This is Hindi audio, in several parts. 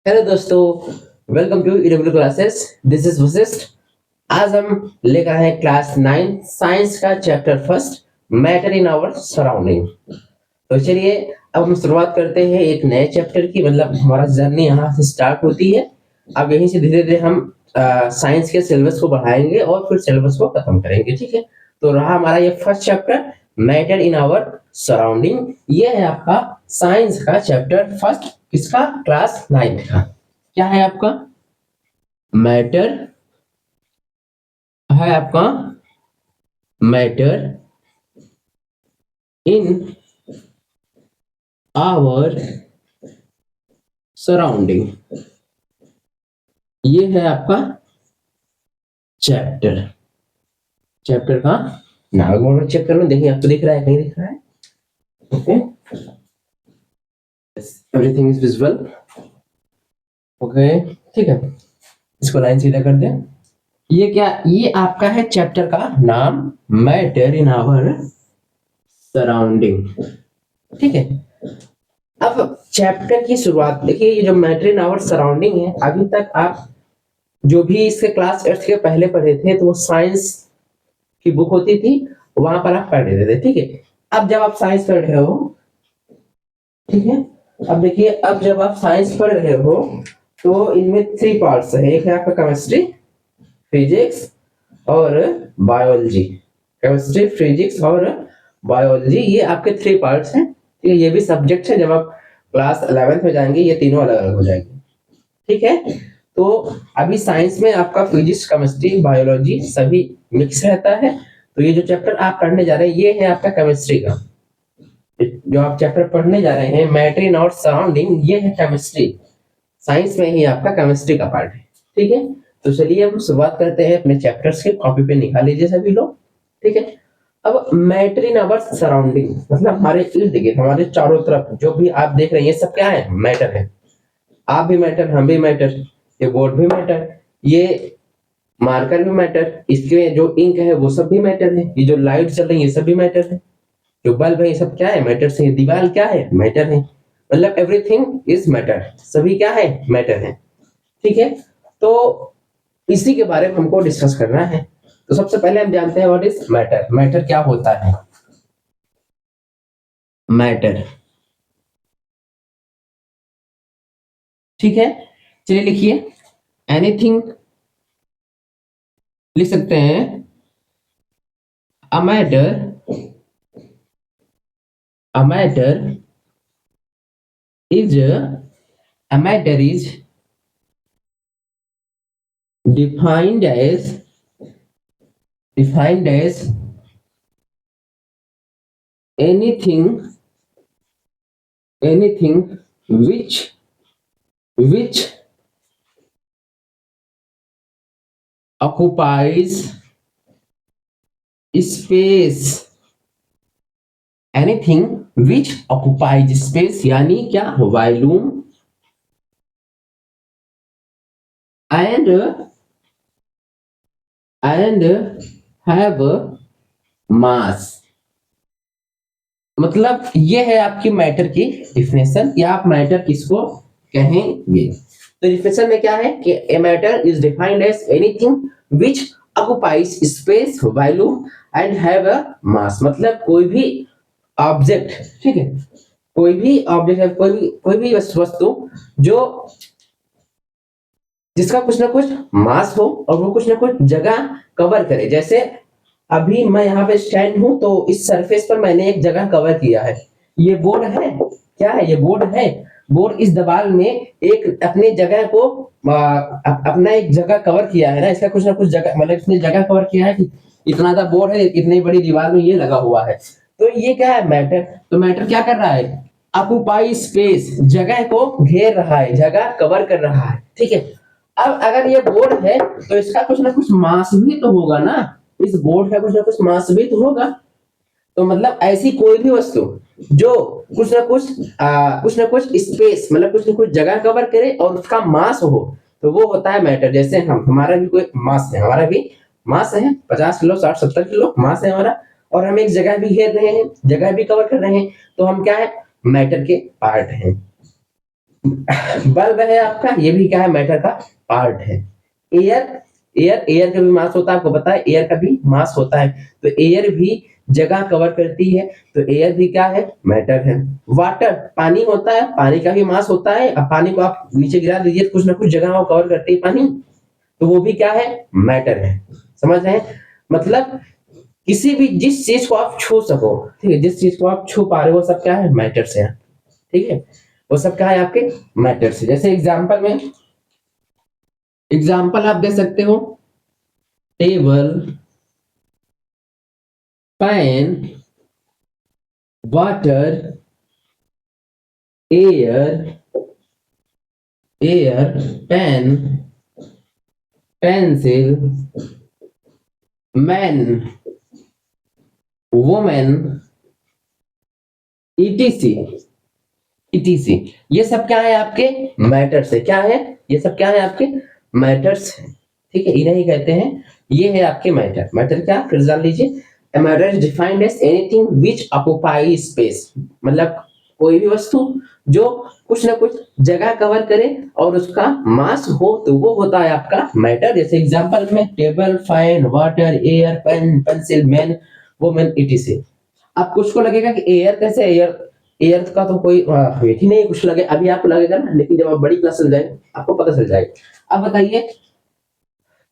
हेलो दोस्तों, welcome to EW classes. This is Vashishth. आज हम लेकर आए हैं क्लास 9 साइंस का chapter first, matter in our surrounding. तो चलिए अब हम शुरुआत करते हैं एक नए चैप्टर की। मतलब हमारा जर्नी यहाँ से स्टार्ट होती है। अब यहीं से धीरे धीरे हम साइंस के सिलेबस को बढ़ाएंगे और फिर सिलेबस को खत्म करेंगे। ठीक है, तो रहा हमारा ये first chapter, matter in our surrounding. ये है आपका साइंस का चैप्टर फर्स्ट, किसका? क्लास 9 का। क्या है आपका? मैटर है आपका, मैटर इन आवर सराउंडिंग। ये है आपका चैप्टर। चैप्टर का नाम चेक कर लो, देखिए आपको दिख रहा है, कहीं दिख रहा है? Okay, everything is visual. Okay, ठीक है, इसको लाइन सीधा कर दें। ये क्या? ये आपका है चैप्टर का नाम, मैटर इन आवर सराउंडिंग। ठीक है, अब चैप्टर की शुरुआत देखिए। ये जो मैटर इन आवर सराउंडिंग है, अभी तक आप जो भी इसके क्लास 8 के पहले पढ़े थे तो वो साइंस की बुक होती थी, वहां पर आप पढ़ रहे थे। ठीक है, अब जब आप साइंस पढ़ रहे हो, ठीक है, अब देखिए, अब जब आप साइंस पढ़ रहे हो तो इनमें 3 पार्ट्स है। एक है आपका केमिस्ट्री, फिजिक्स और बायोलॉजी। केमिस्ट्री, फिजिक्स और बायोलॉजी, ये आपके 3 पार्ट्स हैं। ठीक है, ये भी सब्जेक्ट है। जब आप क्लास 11th में जाएंगे ये तीनों अलग अलग हो जाएंगे। ठीक है, तो अभी साइंस में आपका फिजिक्स, केमिस्ट्री, बायोलॉजी सभी मिक्स रहता है। तो ये जो चैप्टर आप पढ़ने जा रहे हैं ये है आपका केमिस्ट्री का। जो आप चैप्टर पढ़ने जा रहे हैं मैटर इन आवर सराउंडिंग, ये है केमिस्ट्री। साइंस में ही आपका केमिस्ट्री का पार्ट है। ठीक है, तो चलिए अब शुरुआत करते हैं अपने चैप्टर्स के। कॉपी पे निकाल लीजिए सभी लोग। ठीक है, अब मैटर इन आवर सराउंडिंग मतलब हमारे इर्द गिर्द, हमारे चारों तरफ जो भी आप देख रहे हैं ये सब क्या है? मैटर है। आप भी मैटर, हम भी मैटर, ये बोर्ड भी मैटर, ये मार्कर भी मैटर, इसके जो इंक है वो सब भी मैटर है, ये जो लाइट चल रही है ये सब भी मैटर है, जो बल्ब है ये सब क्या है? मैटर से। दीवार क्या है? मैटर है। मतलब एवरीथिंग इज मैटर, सभी क्या है? मैटर है। ठीक है, तो इसी के बारे में हमको डिस्कस करना है। तो सबसे पहले हम जानते हैं व्हाट इज मैटर। मैटर क्या होता है? मैटर, ठीक है, चलिए लिखिए। एनीथिंग लिख सकते हैं। A matter, a matter is, a matter is defined as, defined as anything, anything which occupies space, anything which occupies space यानी क्या? Volume and have mass। मतलब ये है आपकी मैटर की डिफिनेशन, या आप मैटर किसको कहेंगे? तो डिफिनेशन में क्या है कि a matter is defined as anything which occupies space, volume and have a mass. मतलब कोई भी ऑब्जेक्ट, ठीक है, कोई भी ऑब्जेक्ट है, कोई भी वस्तु जो जिसका कुछ ना कुछ मास हो और वो कुछ ना कुछ जगह कवर करे। जैसे अभी मैं यहाँ पे स्टैंड हूं तो इस सरफेस पर मैंने एक जगह कवर किया है। ये बोर्ड है, क्या है? ये बोर्ड है। बोर्ड इस दीवार में एक अपने जगह को अपना एक जगह कवर किया है ना, इसका कुछ ना कुछ जगह, मतलब इसने जगह कवर किया है कि इतना सा बोर्ड है, इतनी बड़ी दीवार में ये लगा हुआ है। तो ये क्या है? मैटर। तो मैटर क्या कर रहा है? ऑक्युपाई स्पेस, जगह को घेर रहा है, जगह कवर कर रहा है। ठीक है, अब अगर ये बोर्ड है तो इसका कुछ ना कुछ मास भी तो होगा ना, इस बोर्ड का कुछ ना कुछ मास भी तो होगा। तो मतलब ऐसी कोई भी वस्तु जो कुछ ना कुछ स्पेस, मतलब कुछ ना कुछ जगह कवर करे और उसका मास हो, तो वो होता है मैटर। जैसे हम, हमारा भी कोई मास है, हमारा भी मास है 50 किलो, 60, 70 किलो मास है हमारा, और हम एक जगह भी घेर रहे हैं, जगह भी कवर कर रहे हैं, तो हम क्या है? मैटर के पार्ट हैं। बल्ब है आपका, ये भी क्या है, मैटर का पार्ट है। एयर एयर एयर का भी मास होता है, आपको पता है एयर का भी मास होता है, तो एयर भी जगह कवर करती है, तो एयर भी क्या है, मैटर है। वाटर पानी होता है, पानी का भी मास होता है, अब पानी को आप नीचे गिरा दीजिए कुछ ना कुछ जगह वो कवर करती है पानी, तो वो भी क्या है, मैटर है। समझ रहे हैं, मतलब किसी भी जिस चीज को आप छू सको, ठीक है, जिस चीज को आप छू पा रहे हो वो सब क्या है, मैटर से है। ठीक है, वो सब क्या है आपके, मैटर से। जैसे एग्जांपल में, एग्जांपल आप दे सकते हो, table, pen, water, air, air, pen, pencil, man, women, etc, etc, ये सब क्या है आपके, मैटर्स है। क्या है, ये सब क्या है आपके, मैटर्स है। ठीक है, इन्हें ही कहते हैं, ये है आपके मैटर। मैटर क्या, फिर जान लीजिए, a matter is defined as anything which occupies space, मतलब कोई भी वस्तु जो कुछ ना कुछ जगह कवर करे और उसका मास हो, तो वो होता है आपका मैटर। जैसे एग्जांपल में table, fan, water, air, pen, pencil, man, women, etc. अब कुछ को लगेगा कि एयर कैसे, एयर एयर का तो कोई वेट ही नहीं, कुछ लगे अभी आपको लगेगा ना, लेकिन जब आप बड़ी क्लास चल जाए आपको पता चल जाएगा। अब बताइए,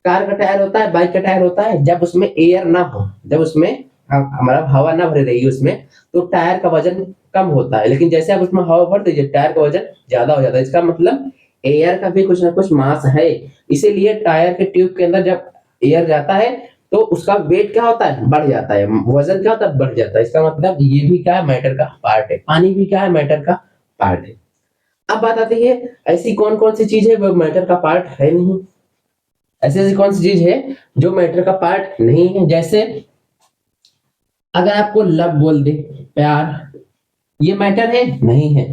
कार का टायर होता है, बाइक का टायर होता है, जब उसमें एयर ना हो, जब उसमें हमारा हवा ना भरी रही उसमें, तो टायर का वजन कम होता है, लेकिन जैसे आप उसमें हवा भर दीजिए टायर का वजन ज्यादा हो जाता है। इसका मतलब एयर का भी कुछ ना कुछ मास है, इसीलिए टायर के ट्यूब के अंदर जब एयर जाता है तो उसका वेट क्या होता है, बढ़ जाता है, वजन क्या होता है, बढ़ जाता है। इसका मतलब ये भी क्या है, मैटर का पार्ट है। पानी भी क्या है, मैटर का पार्ट है। अब बात आती है, ऐसी कौन कौन सी चीज है वो मैटर का पार्ट है नहीं। ऐसी ऐसी कौन सी चीज है जो मैटर का पार्ट नहीं है। जैसे अगर आपको लव बोल दे, प्यार, ये मैटर है नहीं है।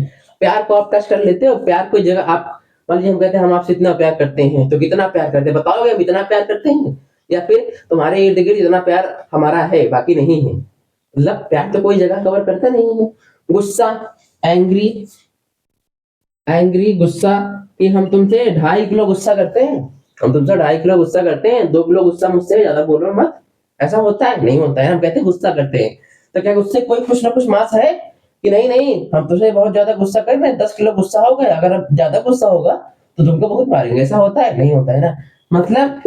प्यार को आप टच कर लेते हो, प्यार कोई जगह आप, मान लीजिए हम कहते हैं हम आपसे इतना प्यार करते हैं, तो कितना प्यार करते हैं बताओगे, हम इतना प्यार करते हैं, या फिर तुम्हारे इर्द गिर्द इतना प्यार हमारा है बाकी नहीं है। मतलब प्यार तो कोई जगह कवर करता नहीं है। गुस्सा, एंग्री, एंग्री गुस्सा, कि हम तुमसे 2.5 किलो गुस्सा करते हैं, हम तुमसे 2.5 किलो गुस्सा करते हैं, 2 किलो गुस्सा मुझसे ज्यादा बोलो मत, ऐसा होता है, नहीं होता है, हम कहते हैं गुस्सा करते हैं। तो क्या उससे कोई कुछ ना कुछ मास है कि नहीं, नहीं हम तुझे बहुत ज्यादा गुस्सा कर रहे हैं, 10 किलो गुस्सा हो गया, अगर अब ज्यादा गुस्सा होगा तो तुमको बहुत मारेंगे, ऐसा होता है, नहीं होता है ना। मतलब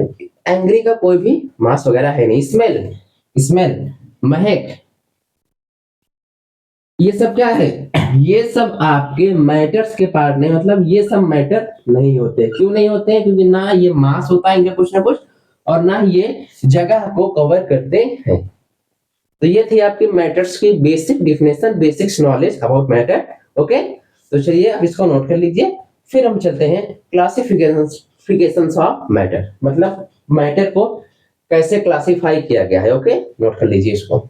एंग्री का कोई भी मास वगैरह है नहीं। स्मेल, स्मेल, महक, ये सब क्या है, ये सब आपके मैटर्स के पार्ट नहीं, मतलब ये सब मैटर नहीं होते। क्यों नहीं होते हैं, क्योंकि ना ये मास होता है इनका कुछ ना कुछ, और ना ये जगह को कवर करते हैं। तो ये थी आपकी मैटर्स की basic definition, basics knowledge about matter. Okay, तो चलिए अब इसको नोट कर लीजिए, फिर हम चलते हैं क्लासिफिकेशंस ऑफ मैटर, मतलब मैटर को कैसे क्लासिफाई किया गया है। ओके, नोट कर लीजिए इसको।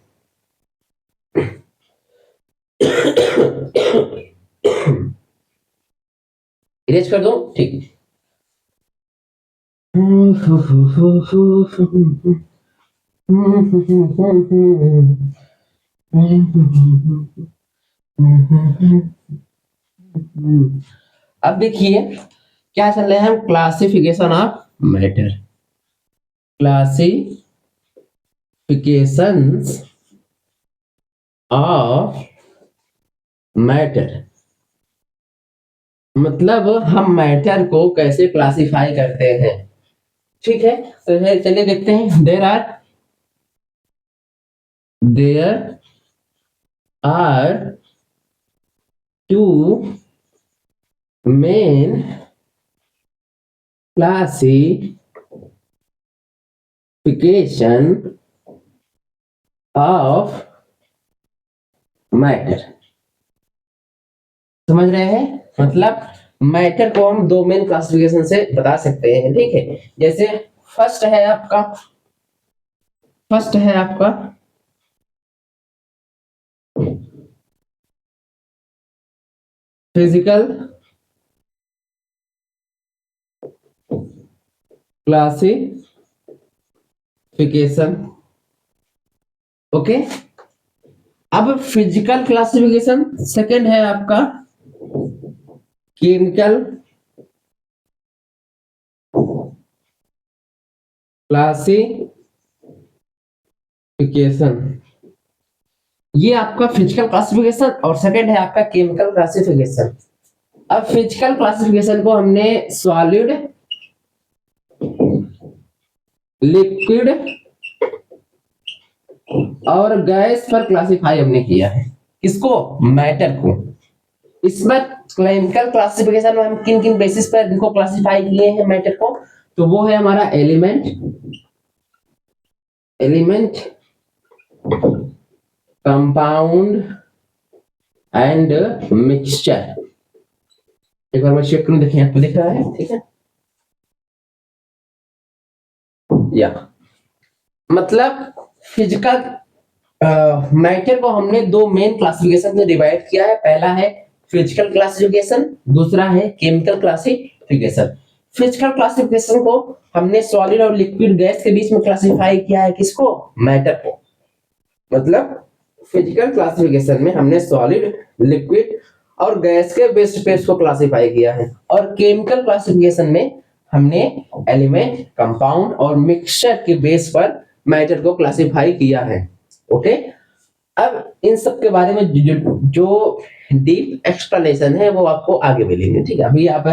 इरेज कर दो, ठीक। अब देखिए क्या चल रहा है, हम classification of matter, classifications of matter, मतलब हम मैटर को कैसे क्लासिफाई करते हैं। ठीक है, तो चलिए देखते हैं। There are two main classification of matter. समझ रहे हैं, मतलब मैटर को हम दो मेन क्लासिफिकेशन से बता सकते हैं। ठीक है, जैसे फर्स्ट है आपका, फर्स्ट है आपका फिजिकल क्लासिफिकेशन। ओके, अब फिजिकल क्लासिफिकेशन सेकंड है आपका केमिकल क्लासिफिकेशन, ये आपका फिजिकल क्लासिफिकेशन और सेकंड है आपका केमिकल क्लासिफिकेशन। अब फिजिकल क्लासिफिकेशन को हमने सॉलिड, लिक्विड और गैस पर क्लासिफाई हमने किया है। किसको? मैटर को। इसमें केमिकल क्लासिफिकेशन में हम किन किन बेसिस पर इनको क्लासिफाई किए हैं मैटर को, तो वो है हमारा एलिमेंट, कंपाउंड एंड मिक्सचर। एक बार मैं चेक करूं, देखिए आपको दिख रहा है, ठीक है? या मतलब फिजिकल मैटर को हमने दो मेन क्लासिफिकेशन में डिवाइड किया है। पहला है फिजिकल क्लासिफिकेशन, दूसरा है केमिकल क्लासिफिकेशन। फिजिकल क्लासिफिकेशन को हमने सॉलिड और लिक्विड गैस के बीच में क्लासिफाई किया है। किसको? मैटर को। मतलब फिजिकल क्लासिफिकेशन में हमने सॉलिड, लिक्विड और गैस के बेस पे इसको क्लासिफाई किया है, और केमिकल क्लासिफिकेशन में हमने एलिमेंट, कंपाउंड और मिक्सचर के बेस पर मैटर को क्लासिफाई किया है। ओके, अब इन सब के बारे में जो डीप एक्सप्लेनेशन है वो आपको आगे मिलेंगे, ठीक है? अभी आप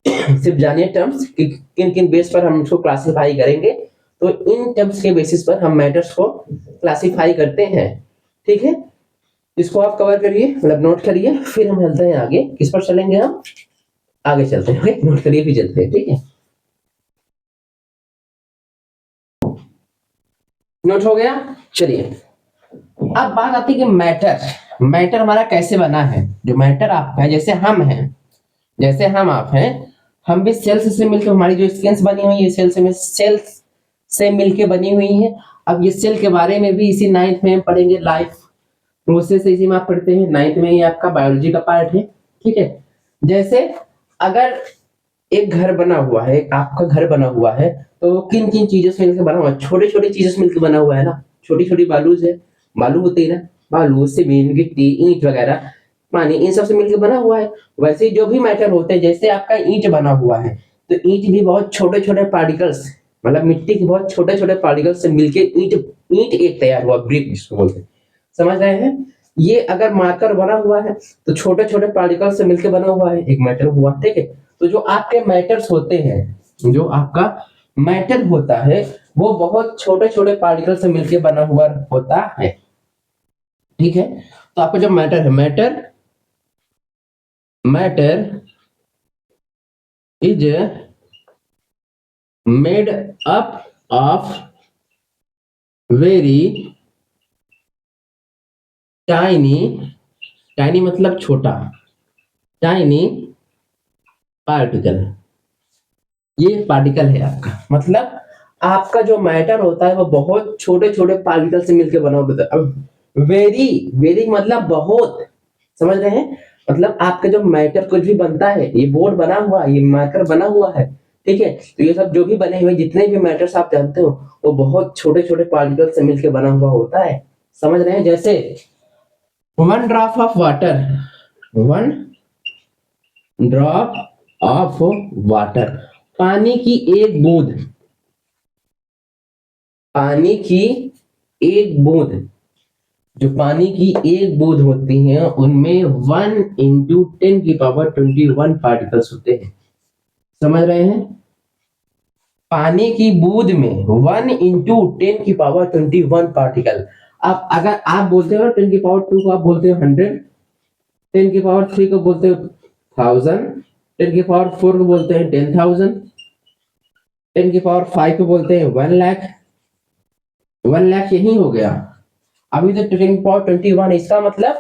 सिर्फ जानिए टर्म्स कि किन किन बेस पर हम इसको क्लासिफाई करेंगे। तो इन टर्म्स के बेसिस पर हम मैटर्स को क्लासिफाई करते हैं, ठीक है? इसको आप कवर करिए, मतलब नोट करिए, फिर हम चलते हैं आगे। किस पर चलेंगे हम? आगे चलते हैं, नोट करिए फिर चलते हैं, ठीक है? नोट हो गया? चलिए, अब बात आती है कि मैटर हमारा कैसे बना है। जो मैटर आपका है, जैसे हम हैं, जैसे हम आप हैं, हम भी सेल्स से मिलकर, हमारी जो स्किन्स बनी हुई है सेल्स से मिलके बनी हुई है। अब ये सेल के बारे में भी इसी 9th में पढ़ेंगे, लाइफ प्रोसेस इसी में आप पढ़ते हैं 9th में, ये आपका बायोलॉजी का पार्ट है, ठीक है? जैसे अगर एक घर बना हुआ है, आपका घर बना हुआ है, तो किन किन चीजों से मिलकर बना हुआ है? छोटे छोटे चीजों से मिलकर बना हुआ है ना, छोटी छोटी बालूज है, बालू होती है ना, बालू, सीमेंट, गिट्टी, ईंट वगैरह, पानी, इन सब से मिलकर बना हुआ है। वैसे ही जो भी मैटर होते हैं, जैसे आपका ईंट बना हुआ है, तो ईंट भी बहुत छोटे छोटे पार्टिकल्स, मतलब मिट्टी के बहुत छोटे छोटे पार्टिकल्स से मिलकर ईंट ईंट एक तैयार हुआ, ब्रिक जिसको बोलते हैं। समझ रहे हैं? ये अगर मार्कर बना हुआ है तो छोटे छोटे पार्टिकल्स से मिलकर बना हुआ है, एक मैटर हुआ, ठीक है? तो जो आपके मैटर्स होते हैं, जो आपका मैटर होता है, वो बहुत छोटे छोटे पार्टिकल से मिलकर बना हुआ होता है, ठीक है? तो आपका जो मैटर है, matter is made up of very tiny मतलब छोटा, टाइनी पार्टिकल। ये पार्टिकल है आपका, मतलब आपका जो मैटर होता है वो बहुत छोटे छोटे पार्टिकल से मिलकर बना होता है। अब वेरी मतलब बहुत, समझ रहे हैं? मतलब आपका जो मैटर कुछ भी बनता है, ये बोर्ड बना हुआ है, ये मार्कर बना हुआ है, ठीक है? तो ये सब जो भी बने हुए जितने भी मैटर्स आप जानते हो, वो बहुत छोटे छोटे पार्टिकल से मिलकर बना हुआ होता है। समझ रहे हैं? जैसे वन ड्रॉप ऑफ वाटर, पानी की एक बूंद, पानी की एक बूंद, जो पानी की एक बूंद होती है, उनमें 1 × 10⁻21 पार्टिकल्स होते हैं। समझ रहे हैं? पानी की बूंद में 1 × 10⁻21 पार्टिकल। अब अगर आप बोलते हो 10⁻2 को आप बोलते हो 100, 10⁻3 को बोलते हो 1000, 10⁻4 को बोलते हैं 10,000, 10⁻5 को बोलते हैं 1 लाख। 1 लाख यही हो गया। अभी तो 10⁻21, इसका मतलब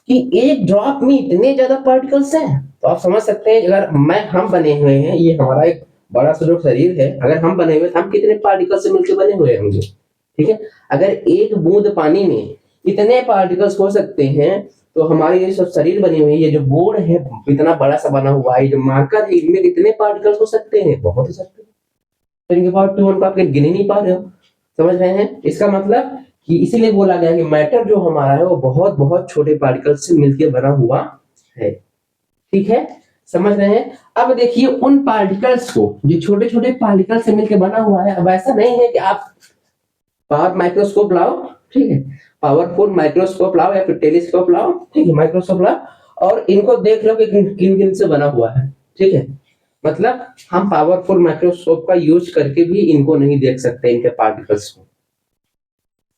कि एक ड्रॉप में इतने ज्यादा पार्टिकल्स हैं। तो आप समझ सकते हैं, अगर हम बने हुए हैं, ये हमारा एक बड़ा सा जो शरीर है, अगर हम बने हुए, तो हम कितने पार्टिकल से मिलकर बने हुए होंगे, ठीक है? अगर एक बूंद पानी में इतने पार्टिकल्स हो सकते हैं, तो हमारे ये सब शरीर बने हुए, ये जो बोर्ड है इतना बड़ा सा बना हुआ है, जो मार्कर है, इनमें कितने पार्टिकल्स हो सकते हैं? बहुत हो सकते हैं। 10⁻21 को आप गिन ही नहीं पा रहे हो। समझ रहे हैं? इसका मतलब कि इसीलिए बोला गया कि मैटर जो हमारा है वो बहुत बहुत छोटे पार्टिकल से मिलकर बना हुआ है, ठीक है? समझ रहे हैं। अब देखिए उन पार्टिकल्स को, जो छोटे छोटे पार्टिकल से मिलकर बना हुआ है। अब ऐसा नहीं है कि आप पावर माइक्रोस्कोप लाओ, ठीक है, पावरफुल माइक्रोस्कोप लाओ या फिर टेलीस्कोप लाओ, ठीक है, माइक्रोस्कोप लाओ और इनको देख लो कि किन किन से बना हुआ है, ठीक है। मतलब हम पावरफुल माइक्रोस्कोप का यूज करके भी इनको नहीं देख सकते, इनके पार्टिकल्स को,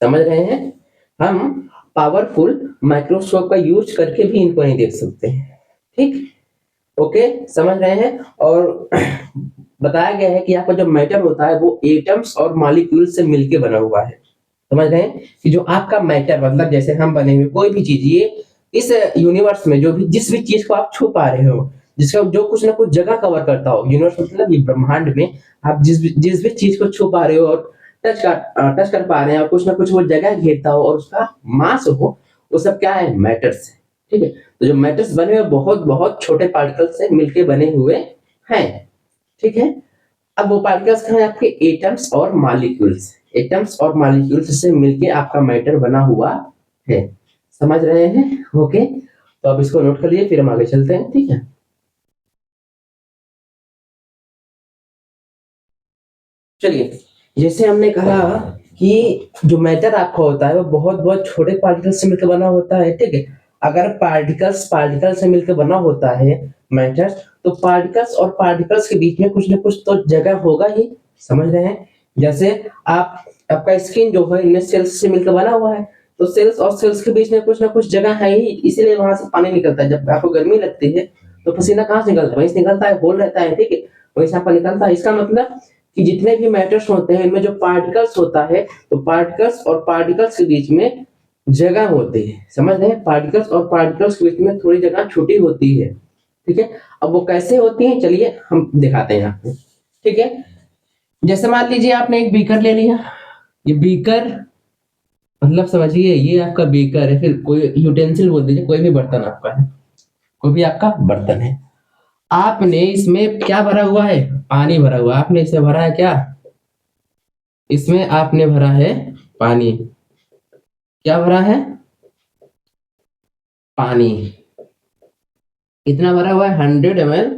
समझ रहे हैं। हम पावरफुल माइक्रोस्कोप का यूज करके भी इनको नहीं देख सकते, ठीक, ओके, समझ रहे हैं। और बताया गया है कि यहाँ पर जो मैटर होता है वो एटम्स और मॉलिक्यूल से मिलके बना हुआ है। समझ रहे हैं कि जो आपका मैटर, मतलब जैसे हम बने हुए कोई भी चीज, ये इस यूनिवर्स में जो भी जिस भी चीज को आप छू पा रहे हो, जिसका जो कुछ ना कुछ जगह कवर करता हो, यूनिवर्स मतलब ये ब्रह्मांड में आप जिस भी चीज को छू पा रहे हो और टच कर पा रहे हैं और कुछ ना कुछ वो जगह घेरता हो और उसका मास हो, वो सब क्या है, मैटर्स है, ठीक है। तो जो मैटर्स बने हुए बहुत बहुत छोटे पार्टिकल से मिलके बने हुए हैं, ठीक है। अब वो पार्टिकल्स कहाँ हैं, आपके एटम्स और मॉलिक्यूल्स, एटम्स और मॉलिक्यूल्स से मिलके आपका मैटर बना हुआ है, समझ रहे हैं, ओके। तो अब इसको नोट कर लिए, फिर हम आगे चलते हैं, ठीक है। चलिए, जैसे हमने कहा कि जो मैटर आपका होता है वो बहुत बहुत छोटे पार्टिकल्स से मिलकर बना होता है, ठीक है। अगर पार्टिकल्स पार्टिकल से मिलकर बना होता है मैटर, तो पार्टिकल्स और पार्टिकल्स के बीच में कुछ ना कुछ तो जगह होगा ही, समझ रहे हैं। जैसे आपका स्किन जो है इनमें सेल्स से मिलकर बना हुआ है, तो सेल्स और सेल्स के बीच में कुछ ना कुछ जगह है ही, इसीलिए वहां से पानी निकलता है। जब आपको गर्मी लगती है तो पसीना कहाँ से निकलता है, वहीं से निकलता है, होल रहता है, ठीक है, वहीं से आपका निकलता है। इसका मतलब कि जितने भी मैटर्स होते हैं इनमें जो पार्टिकल्स होता है, तो पार्टिकल्स और पार्टिकल्स के बीच में जगह होती है, समझ रहे हैं। पार्टिकल्स और पार्टिकल्स के बीच में थोड़ी जगह छोटी होती है, ठीक है। अब वो कैसे होती है, चलिए हम दिखाते हैं आपको, ठीक है। जैसे मान लीजिए आपने एक बीकर ले लिया, ये बीकर मतलब समझिए ये आपका बीकर है, फिर कोई यूटेंसिल बोल दीजिए, कोई भी बर्तन आपका है, कोई भी आपका बर्तन है। आपने इसमें क्या भरा हुआ है, पानी भरा हुआ, आपने इसे भरा है क्या, इसमें आपने भरा है पानी, क्या भरा है, पानी। कितना भरा हुआ है, 100 ml,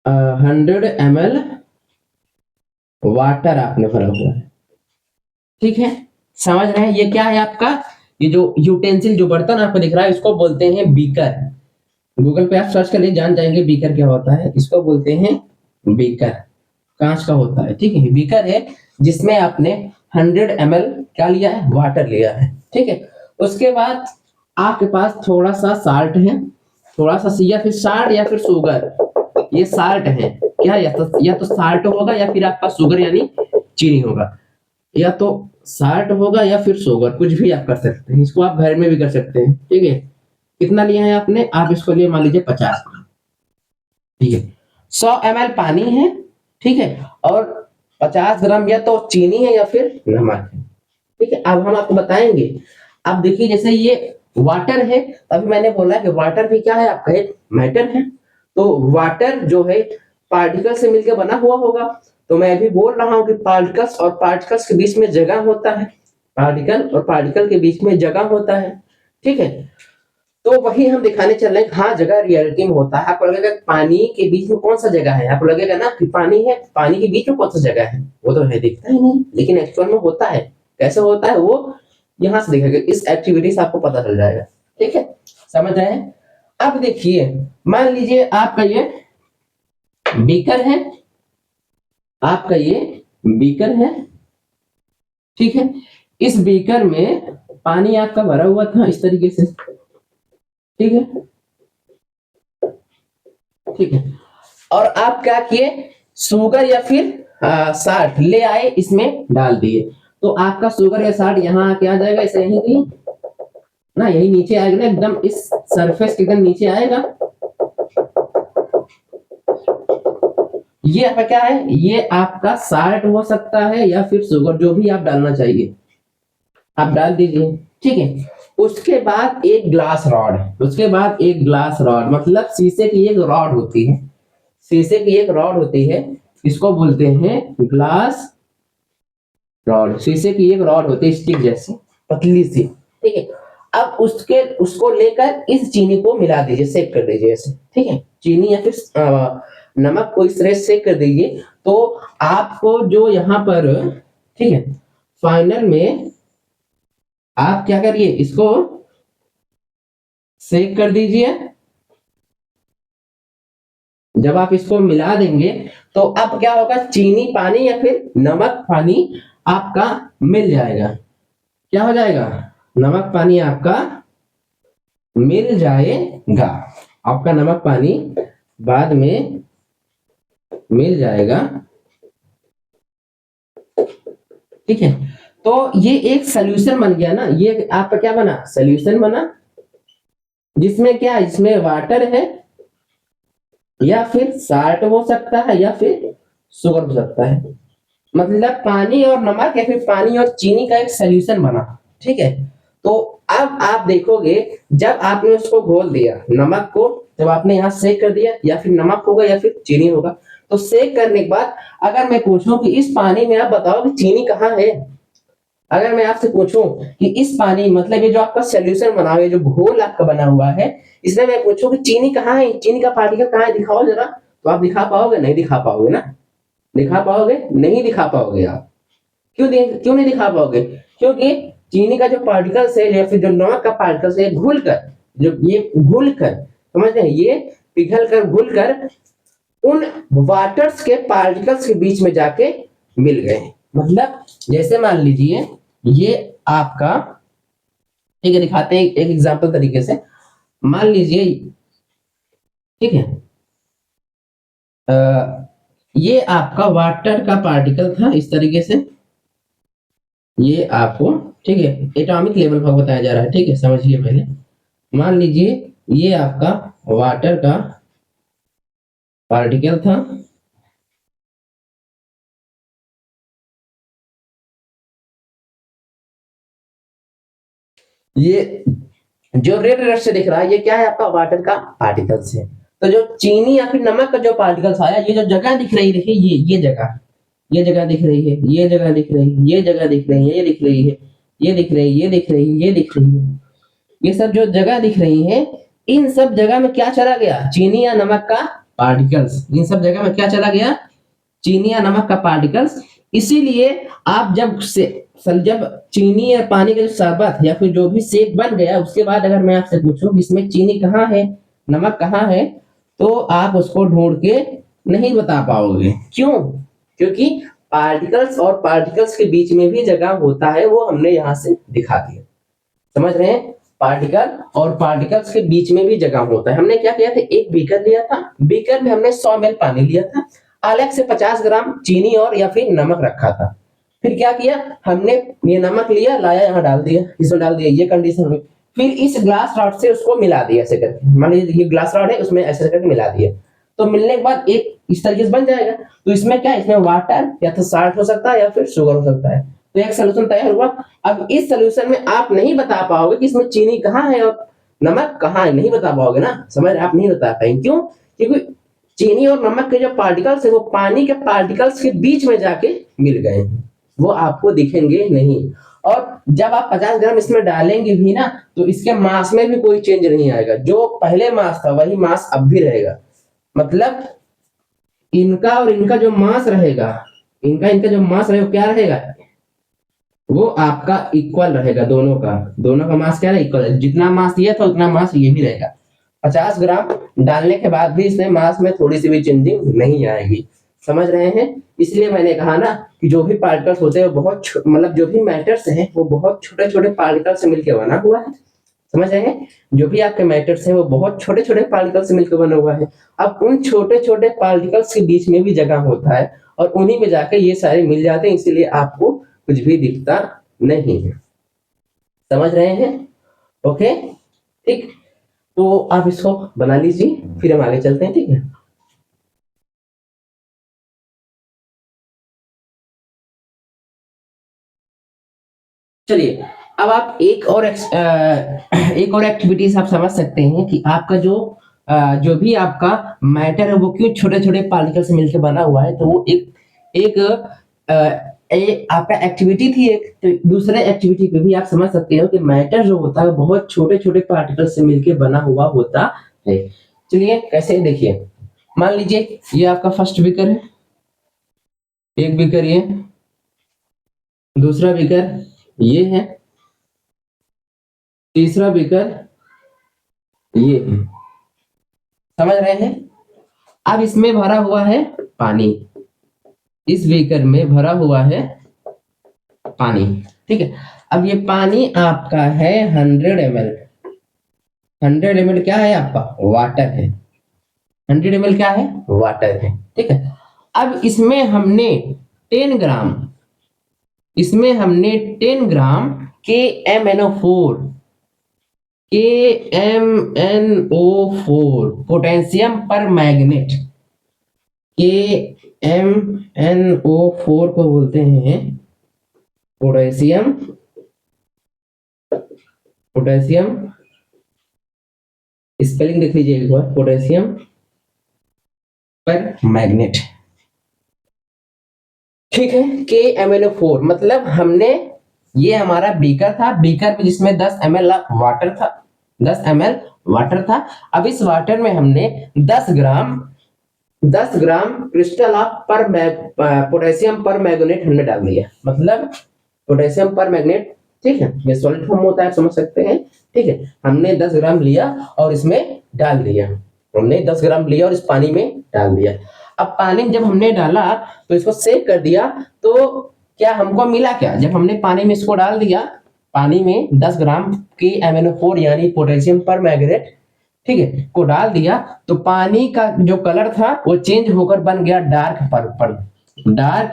100 ml वाटर आपने भरा हुआ है, ठीक है, समझ रहे हैं। ये क्या है आपका, ये जो यूटेंसिल जो बर्तन आपको दिख रहा है इसको बोलते हैं बीकर। गूगल पे आप सर्च कर लिए जान जाएंगे बीकर क्या होता है, इसको बोलते हैं बीकर, कांच का होता है, ठीक है। बीकर है जिसमें आपने 100 ml क्या लिया है, वाटर लिया है, ठीक है। उसके बाद आपके पास थोड़ा सा साल्ट है, थोड़ा सा या फिर साल्ट या फिर शुगर, ये साल्ट है क्या, या तो साल्ट होगा या फिर आपका शुगर यानी चीनी होगा, या तो साल्ट होगा या फिर शुगर, कुछ भी आप कर सकते हैं। इसको आप घर में भी कर सकते हैं, ठीक है। कितना लिया है आपने, आप इसको लिए मान लीजिए 50 ग्राम, ठीक है। 100 ml पानी है, ठीक है, और 50 ग्राम या तो चीनी है या फिर नमक है, ठीक है। अब हम आपको बताएंगे। अब देखिए जैसे ये वाटर है, तभी मैंने बोला कि वाटर भी क्या है, आपका एक मैटर है। तो वाटर जो है पार्टिकल से मिलकर बना हुआ होगा, तो मैं अभी बोल रहा हूँ कि पार्टिकल्स और पार्टिकल्स के बीच में जगह होता है, पार्टिकल और पार्टिकल के बीच में जगह होता है, ठीक है। तो वही हम दिखाने चल रहे हैं, हाँ जगह रियलिटी में होता है। आपको लगेगा पानी के बीच में कौन सा जगह है, आपको लगेगा ना कि पानी है, पानी के बीच में कौन सा जगह है, वो तो है दिखता ही नहीं, लेकिन एक्चुअल में होता है। कैसे होता है वो यहां से दिखेगा, इस एक्टिविटी से आपको पता चल जाएगा, ठीक है, समझ रहे हैं। अब देखिए मान लीजिए आपका ये बीकर है, आपका ये बीकर है, ठीक है। इस बीकर में पानी आपका भरा हुआ था इस तरीके से, ठीक है, ठीक है। और आप क्या किए, शुगर या फिर साल्ट ले आए, इसमें डाल दिए, तो आपका शुगर या साल्ट यहाँ आके आ जाएगा, इसे यहीं कहीं ना, यही नीचे आएगा ना, एकदम इस सरफेस के एकदम नीचे आएगा। ये आपका क्या है, ये आपका साल्ट हो सकता है या फिर शुगर, जो भी आप डालना चाहिए आप डाल दीजिए, ठीक है। उसके बाद एक ग्लास रॉड, उसके बाद एक ग्लास रॉड मतलब शीशे की एक रॉड होती है, शीशे की एक रॉड होती है, इसको बोलते हैं ग्लास रॉड। शीशे की एक रॉड होती है स्टिक जैसी पतली सी, ठीक है। अब उसको लेकर इस चीनी को मिला दीजिए, सेक कर दीजिए ऐसे, ठीक है। चीनी या फिर नमक को इस तरह सेक कर दीजिए, तो आपको जो यहाँ पर, ठीक है, फाइनल में आप क्या करिए, इसको सेक कर दीजिए। जब आप इसको मिला देंगे तो अब क्या होगा, चीनी पानी या फिर नमक पानी आपका मिल जाएगा। क्या हो जाएगा, नमक पानी आपका मिल जाएगा। आपका नमक पानी बाद में मिल जाएगा, ठीक है। तो ये एक सोल्यूशन बन गया ना, ये आपका क्या बना, सोल्यूशन बना, जिसमें क्या, इसमें वाटर है या फिर साल्ट हो सकता है या फिर शुगर हो सकता है। मतलब पानी और नमक या फिर पानी और चीनी का एक सोल्यूशन बना, ठीक है। तो अब आप देखोगे, जब आपने उसको घोल दिया, नमक को जब आपने यहाँ सेक कर दिया, या फिर नमक होगा या फिर चीनी होगा, तो सेक करने के बाद अगर मैं पूछूं कि इस पानी में आप बताओ कि चीनी कहाँ है, अगर मैं आपसे पूछूं कि इस पानी, मतलब ये जो आपका सोल्यूशन बना हुआ है, जो घोल आपका बना हुआ है, इसमें मैं पूछूं कि चीनी कहाँ है, चीनी का पार्टिकल कहाँ है, दिखाओ जरा, तो आप दिखा पाओगे, नहीं दिखा पाओगे ना, दिखा पाओगे, नहीं दिखा पाओगे आप। क्यों नहीं दिखा पाओगे, क्योंकि चीनी का जो पार्टिकल्स है या फिर जो नमक का पार्टिकल्स है, घुल कर, जो ये घुल कर, समझ रहे हैं, ये पिघल कर घुल कर उन वाटर्स के पार्टिकल्स के बीच में जाके मिल गए। मतलब जैसे मान लीजिए ये आपका, ठीक है, दिखाते हैं एक एग्जांपल तरीके से। मान लीजिए, ठीक है, ये आपका वाटर का पार्टिकल था इस तरीके से, ये आपको, ठीक है, एटॉमिक लेवल पर बताया जा रहा है, ठीक है, समझिए पहले। मान लीजिए ये आपका वाटर का पार्टिकल था, ये जो रेड रेड से दिख रहा है, ये क्या है, आपका वाटर का पार्टिकल्स है। तो जो चीनी या फिर नमक का जो पार्टिकल्स आया, ये जो जगह दिख रही है, ये जगह, ये जगह दिख रही है, ये जगह दिख रही है, ये जगह दिख रही है, ये दिख रही है, ये दिख रही है, ये दिख रही है, ये दिख रही है, ये सब जो जगह दिख रही है, इन सब जगह में क्या चला गया, चीनी या नमक का पार्टिकल्स। इन सब जगह में क्या चला गया, चीनी या नमक का पार्टिकल्स। इसीलिए आप जब चीनी या पानी का जो शरबत या फिर जो भी शेक बन गया, उसके बाद अगर मैं आपसे पूछूं इसमें चीनी कहाँ है, नमक कहाँ है, तो आप उसको ढूंढ के नहीं बता पाओगे। क्यों, क्योंकि पार्टिकल्स और पार्टिकल्स के बीच में भी जगह होता है, वो हमने यहाँ से दिखा दिया। समझ रहे हैं, पार्टिकल और पार्टिकल्स के बीच में भी जगह होता है। हमने क्या किया था, एक बीकर लिया था, बीकर में हमने 100 ml पानी लिया था, अलग से 50 ग्राम चीनी और या फिर नमक रखा था। फिर क्या किया, हमने ये नमक लिया, लाया, यहाँ डाल दिया, इसमें डाल दिया, ये कंडीशन हुई। फिर इस ग्लास रॉड से उसको मिला दिया ऐसे करके, मान लीजिए ये ग्लास रॉड है, उसमें ऐसे करके मिला दिया, तो मिलने के बाद एक इस तरीके से बन जाएगा। तो इसमें क्या, इसमें वाटर या तो साल्ट हो सकता है या फिर शुगर हो सकता है, तो एक सोल्यूशन तैयार हुआ। अब इस सोल्यूशन में आप नहीं बता पाओगे कि इसमें चीनी कहाँ है और नमक कहाँ है, नहीं बता पाओगे ना, समझ, आप नहीं बता पाएंगे। क्यों, क्योंकि चीनी और नमक के जो पार्टिकल्स है, वो पानी के पार्टिकल्स के बीच में जाके मिल गए हैं, वो आपको दिखेंगे नहीं। और जब आप 50 ग्राम इसमें डालेंगे भी ना, तो इसके मास में भी कोई चेंज नहीं आएगा, जो पहले मास था वही मास अब भी रहेगा। मतलब इनका और इनका जो मास रहेगा, इनका जो मास रहेगा, क्या रहेगा, वो आपका इक्वल रहेगा, दोनों का मास क्या है, इक्वल है। जितना मास ये था उतना मास ये भी रहेगा। 50 ग्राम डालने के बाद भी इसमें मास में थोड़ी सी भी चेंजिंग नहीं आएगी। समझ रहे हैं, इसलिए मैंने कहा ना कि जो भी पार्टिकल्स होते हैं वो बहुत, मतलब जो भी मैटर्स हैं वो बहुत छोटे छोटे पार्टिकल से मिलकर बना हुआ है। समझ रहे हैं, जो भी आपके मैटर्स हैं वो बहुत छोटे छोटे पार्टिकल से मिलकर बना हुआ है। अब उन छोटे छोटे पार्टिकल्स के बीच में भी जगह होता है, और उन्हीं में जाकर ये सारे मिल जाते हैं, इसीलिए आपको कुछ भी दिखता नहीं है। समझ रहे हैं, ओके, ठीक। तो आप इसको बना लीजिए, फिर हम आगे चलते हैं, ठीक है। चलिए, अब आप एक और एक्टिविटीज आप समझ सकते हैं कि आपका जो भी आपका मैटर है वो क्यों छोटे छोटे पार्टिकल से मिलकर बना हुआ है। तो वो एक ये आपका एक्टिविटी थी एक, तो दूसरे एक्टिविटी पे भी आप समझ सकते हो कि मैटर जो होता है बहुत छोटे छोटे पार्टिकल से मिलकर बना हुआ होता है। चलिए कैसे देखिए, मान लीजिए ये आपका फर्स्ट बीकर है, एक बीकर ये, दूसरा बीकर ये है, तीसरा बीकर ये है, समझ रहे हैं। अब इसमें भरा हुआ है पानी, इस बीकर में भरा हुआ है पानी, ठीक है। अब ये पानी आपका है 100 ml, 100 ml क्या है आपका, वाटर है, 100 ml क्या है, वाटर है, ठीक है। अब इसमें हमने 10 ग्राम, इसमें हमने 10 ग्राम KMnO4, KMnO4 पोटेशियम पर मैग्नेट, KMnO4 को बोलते हैं पोटेशियम, पोटेशियम स्पेलिंग देख लीजिए एक बार, पोटेशियम पर मैग्नेट, ठीक है। KMnO4 मतलब हमने, ये हमारा बीकर था, बीकर में जिसमें 10 ml वाटर था, 10 ml वाटर था। अब इस वाटर में हमने 10 ग्राम क्रिस्टल ऑफ पर पोटेशियम पर मैग्नेट हमने डाल दिया, मतलब पोटेशियम पर मैग्नेट, ठीक है। ये सॉलिड फॉर्म होता है, समझ सकते हैं, ठीक है। हमने 10 ग्राम लिया और इसमें डाल दिया, हमने 10 ग्राम लिया और इस पानी में डाल दिया। अब पानी जब हमने डाला तो इसको सेक कर दिया, तो क्या हमको मिला, क्या जब हमने पानी में इसको डाल दिया, पानी में 10 ग्राम KMnO4 यानी पोटेशियम पर मैग्नेट, ठीक है, को डाल दिया, तो पानी का जो कलर था वो चेंज होकर बन गया डार्क पर्पल, डार्क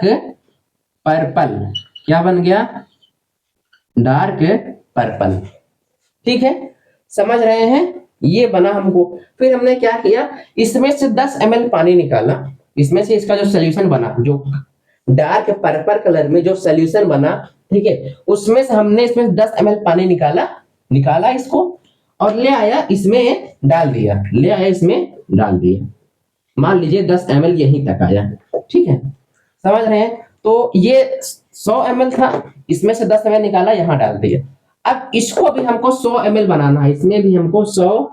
पर्पल, क्या बन गया, डार्क पर्पल, ठीक है, समझ रहे हैं। ये बना हमको। फिर हमने क्या किया, इसमें से 10 ml पानी निकाला, इसमें से इसका जो सोल्यूशन बना, जो डार्क पर्पल कलर में जो सोल्यूशन बना, ठीक है, उसमें से हमने इसमें 10 ml पानी निकाला इसको और ले आया इसमें डाल दिया, ले आया इसमें डाल दिया, मान लीजिए 10 ml यहीं तक आया, ठीक है, समझ रहे हैं। तो ये 100 ml था, इसमें से 10 ml निकाला, यहां डाल दिया। अब इसको भी हमको 100 ml बनाना है, इसमें भी हमको 100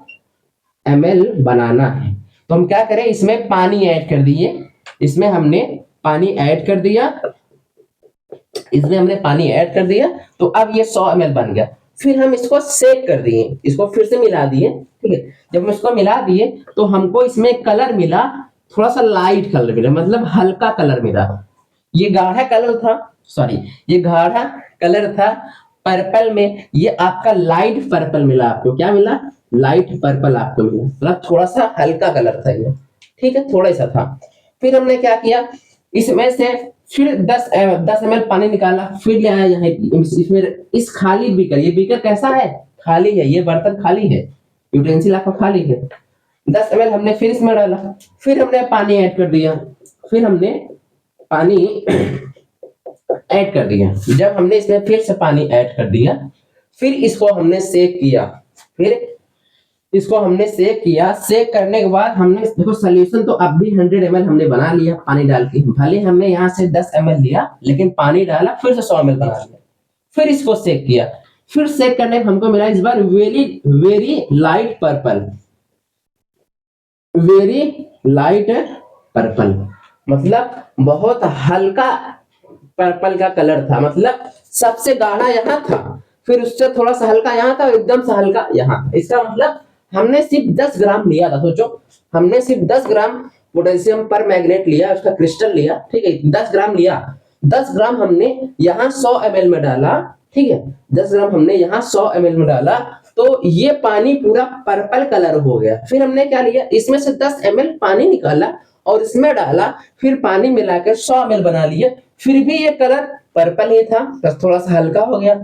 ml बनाना है, तो हम क्या करें, इसमें पानी ऐड कर दिए, इसमें हमने पानी ऐड कर दिया, इसमें हमने पानी ऐड कर दिया, तो अब ये 100 ml बन गया। फिर हम इसको सेक कर दिए, इसको फिर से मिला दिए, ठीक है। जब हम इसको मिला दिए तो हमको इसमें कलर मिला, थोड़ा सा लाइट कलर मिला, मतलब हल्का कलर मिला। ये गाढ़ा कलर था, सॉरी ये गाढ़ा कलर था पर्पल में, ये आपका लाइट पर्पल मिला, आपको क्या मिला, लाइट पर्पल आपको मिला, मतलब थोड़ा सा हल्का कलर था ये, ठीक है, थोड़ा सा था। फिर हमने क्या किया, इसमें से फिर 10 ml पानी निकाला, फिर ले आया यहाँ इसमें, इस खाली बीकर, ये बीकर कैसा है, खाली है, ये बर्तन खाली है, यूटेंसिल आपका खाली है। 10 ml हमने फिर इसमें डाला, फिर हमने पानी ऐड कर दिया, फिर हमने पानी ऐड कर दिया। जब हमने इसमें फिर से पानी ऐड कर दिया, फिर इसको हमने सेक किया, फिर इसको हमने सेक किया, सेक करने के बाद हमने देखो सोल्यूशन तो अब भी 100 ml हमने बना लिया पानी डाल के, भले हमने यहाँ से 10 ml लिया लेकिन पानी डाला, फिर से 100 ml बना लिया, फिर इसको सेक किया, फिर सेक करने पर हमको मिला इस बार very light purple, very light purple, मतलब बहुत हल्का पर्पल का कलर था, मतलब सबसे गाढ़ा यहाँ था, फिर उससे थोड़ा सा हल्का यहाँ था, एकदम से हल्का यहाँ। इसका मतलब हमने सिर्फ 10 ग्राम लिया था, सोचो हमने सिर्फ 10 ग्राम पोटेशियम पर मैग्नेट लिया, उसका क्रिस्टल लिया, ठीक है, 10 ग्राम लिया, 10 ग्राम हमने यहाँ 100 ml में डाला, ठीक है, 10 ग्राम हमने यहाँ 100 ml में डाला, तो ये पानी पूरा पर्पल कलर हो गया। फिर हमने क्या लिया, इसमें से 10 ml पानी निकाला और इसमें डाला, फिर पानी मिलाकर 100 ml बना लिया, फिर भी ये कलर पर्पल ही था, बस थोड़ा सा हल्का हो गया।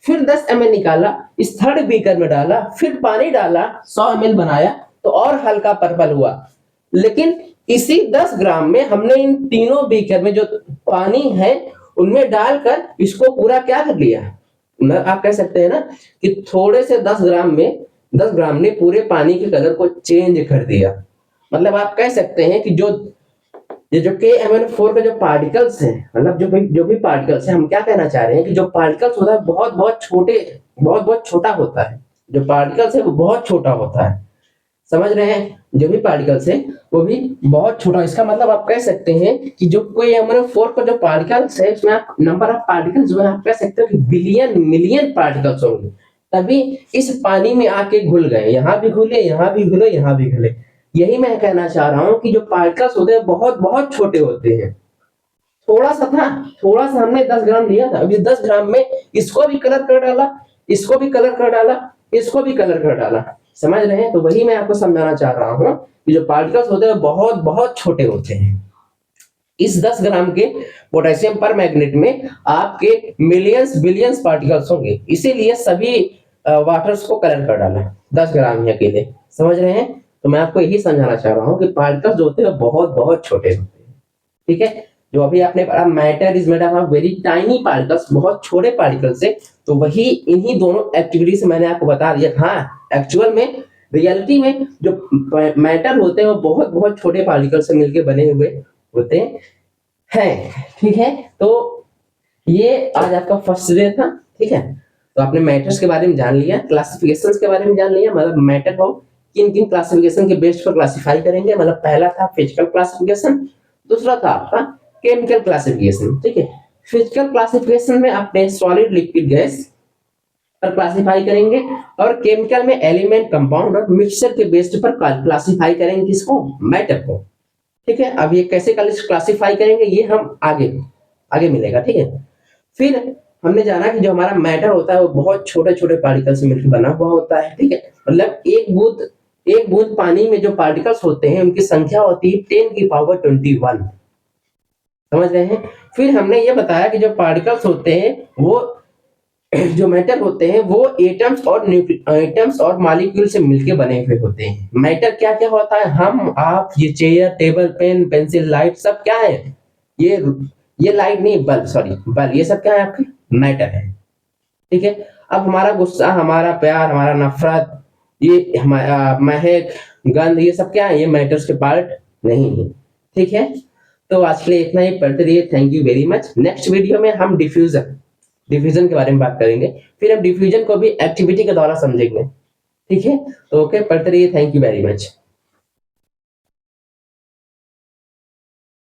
फिर 10 ml निकाला, इस थर्ड बीकर में डाला, फिर पानी डाला, 100 ml बनाया, तो और हल्का पर्पल हुआ। लेकिन इसी 10 ग्राम में हमने इन तीनों बीकर में जो पानी है उनमें डालकर इसको पूरा क्या कर लिया, आप कह सकते हैं ना कि थोड़े से 10 ग्राम ने पूरे पानी के कलर को चेंज कर दिया। मतलब आप कह सकते हैं कि जो ये जो KMnO4 का जो पार्टिकल्स है, मतलब जो भी पार्टिकल्स है, हम क्या कहना चाह रहे हैं कि जो पार्टिकल्स होता है बहुत बहुत छोटा होता है। जो पार्टिकल्स है वो बहुत छोटा होता है, समझ रहे हैं? जो भी पार्टिकल्स है वो भी बहुत छोटा। इसका मतलब आप कह सकते हैं कि जो KMnO4 का जो पार्टिकल्स है उसमें आप नंबर ऑफ पार्टिकल्स जो है आप कह सकते हो कि बिलियन मिलियन पार्टिकल्स होंगे, तभी इस पानी में आके घुल गए। यहाँ भी घुले, यहाँ भी घुले, यहाँ भी घुले। यही मैं कहना चाह रहा हूँ कि जो पार्टिकल्स होते हैं बहुत बहुत छोटे होते हैं। थोड़ा सा था, थोड़ा सा हमने 10 ग्राम लिया था, अभी 10 ग्राम में इसको भी कलर कर डाला, इसको भी कलर कर डाला, इसको भी कलर कर डाला, समझ रहे हैं? तो वही मैं आपको समझाना चाह रहा हूँ कि जो पार्टिकल्स होते हैं बहुत बहुत छोटे होते हैं। इस 10 ग्राम के पोटेशियम पर मैग्नेट में आपके मिलियंस बिलियंस पार्टिकल्स होंगे, इसीलिए सभी वाटर्स को कलर कर डाला 10 ग्राम ही अकेले, समझ रहे हैं? तो मैं आपको यही समझाना चाह रहा हूँ कि पार्टिकल्स जो होते हैं बहुत बहुत छोटे होते हैं, ठीक है? जो अभी आपने पढ़ा matter is made of very tiny particles, बहुत छोटे पार्टिकल्स से, तो वही इन्हीं दोनों एक्टिविटी से मैंने आपको बता दिया। हाँ, एक्चुअल में रियलिटी में जो मैटर होते हैं वो बहुत बहुत छोटे पार्टिकल से मिलकर बने हुए होते हैं, ठीक है? तो ये आज आपका फर्स्ट डे था, ठीक है? तो आपने मैटर्स के बारे में जान लिया, क्लासिफिकेशंस के बारे में जान लिया, मतलब मैटर को किन किन क्लासिफिकेशन के बेस पर क्लासिफाई करेंगे। मतलब पहला था फिजिकल क्लासिफिकेशन, दूसरा था आपका केमिकल क्लासिफिकेशन, ठीक है? फिजिकल क्लासिफिकेशन में आपने सॉलिड लिक्विड गैस पर क्लासिफाई करेंगे, और केमिकल में एलिमेंट कंपाउंड और मिक्सचर के बेस पर क्लासिफाई करेंगे किसको? मैटर को, ठीक है? अब ये कैसे क्लासिफाई करेंगे ये हम आगे आगे मिलेगा, ठीक है? फिर हमने जाना कि जो हमारा मैटर होता है वो बहुत छोटे छोटे पार्टिकल से मिलकर बना हुआ होता है, ठीक है? मतलब एक बूंद पानी में जो पार्टिकल्स होते हैं उनकी संख्या होती है 10 की पावर 21, समझ रहे हैं? फिर हमने ये बताया कि जो पार्टिकल्स होते हैं वो जो मैटर होते हैं वो एटम्स और मॉलिक्यूल से मिलके बने हुए होते हैं। मैटर क्या क्या होता है? हम, आप, ये chair, table, pen, pencil, light, सब क्या है? ये लाइट नहीं, बल्ब, सॉरी बल्ब, ये सब क्या है? आपके मैटर है, ठीक है? अब हमारा गुस्सा, हमारा प्यार, हमारा नफरत, ये हमारा महक, गंध, ये सब क्या है? ये मैटर्स के पार्ट नहीं है, ठीक है? तो आज के लिए इतना ही, पढ़ते रहिए। Thank you very much. Next video में हम डिफ्यूजन के बारे में बात करेंगे, फिर हम डिफ्यूजन को भी एक्टिविटी के द्वारा समझेंगे, ठीक है? तो ओके, पढ़ते रहिए। Thank you very much.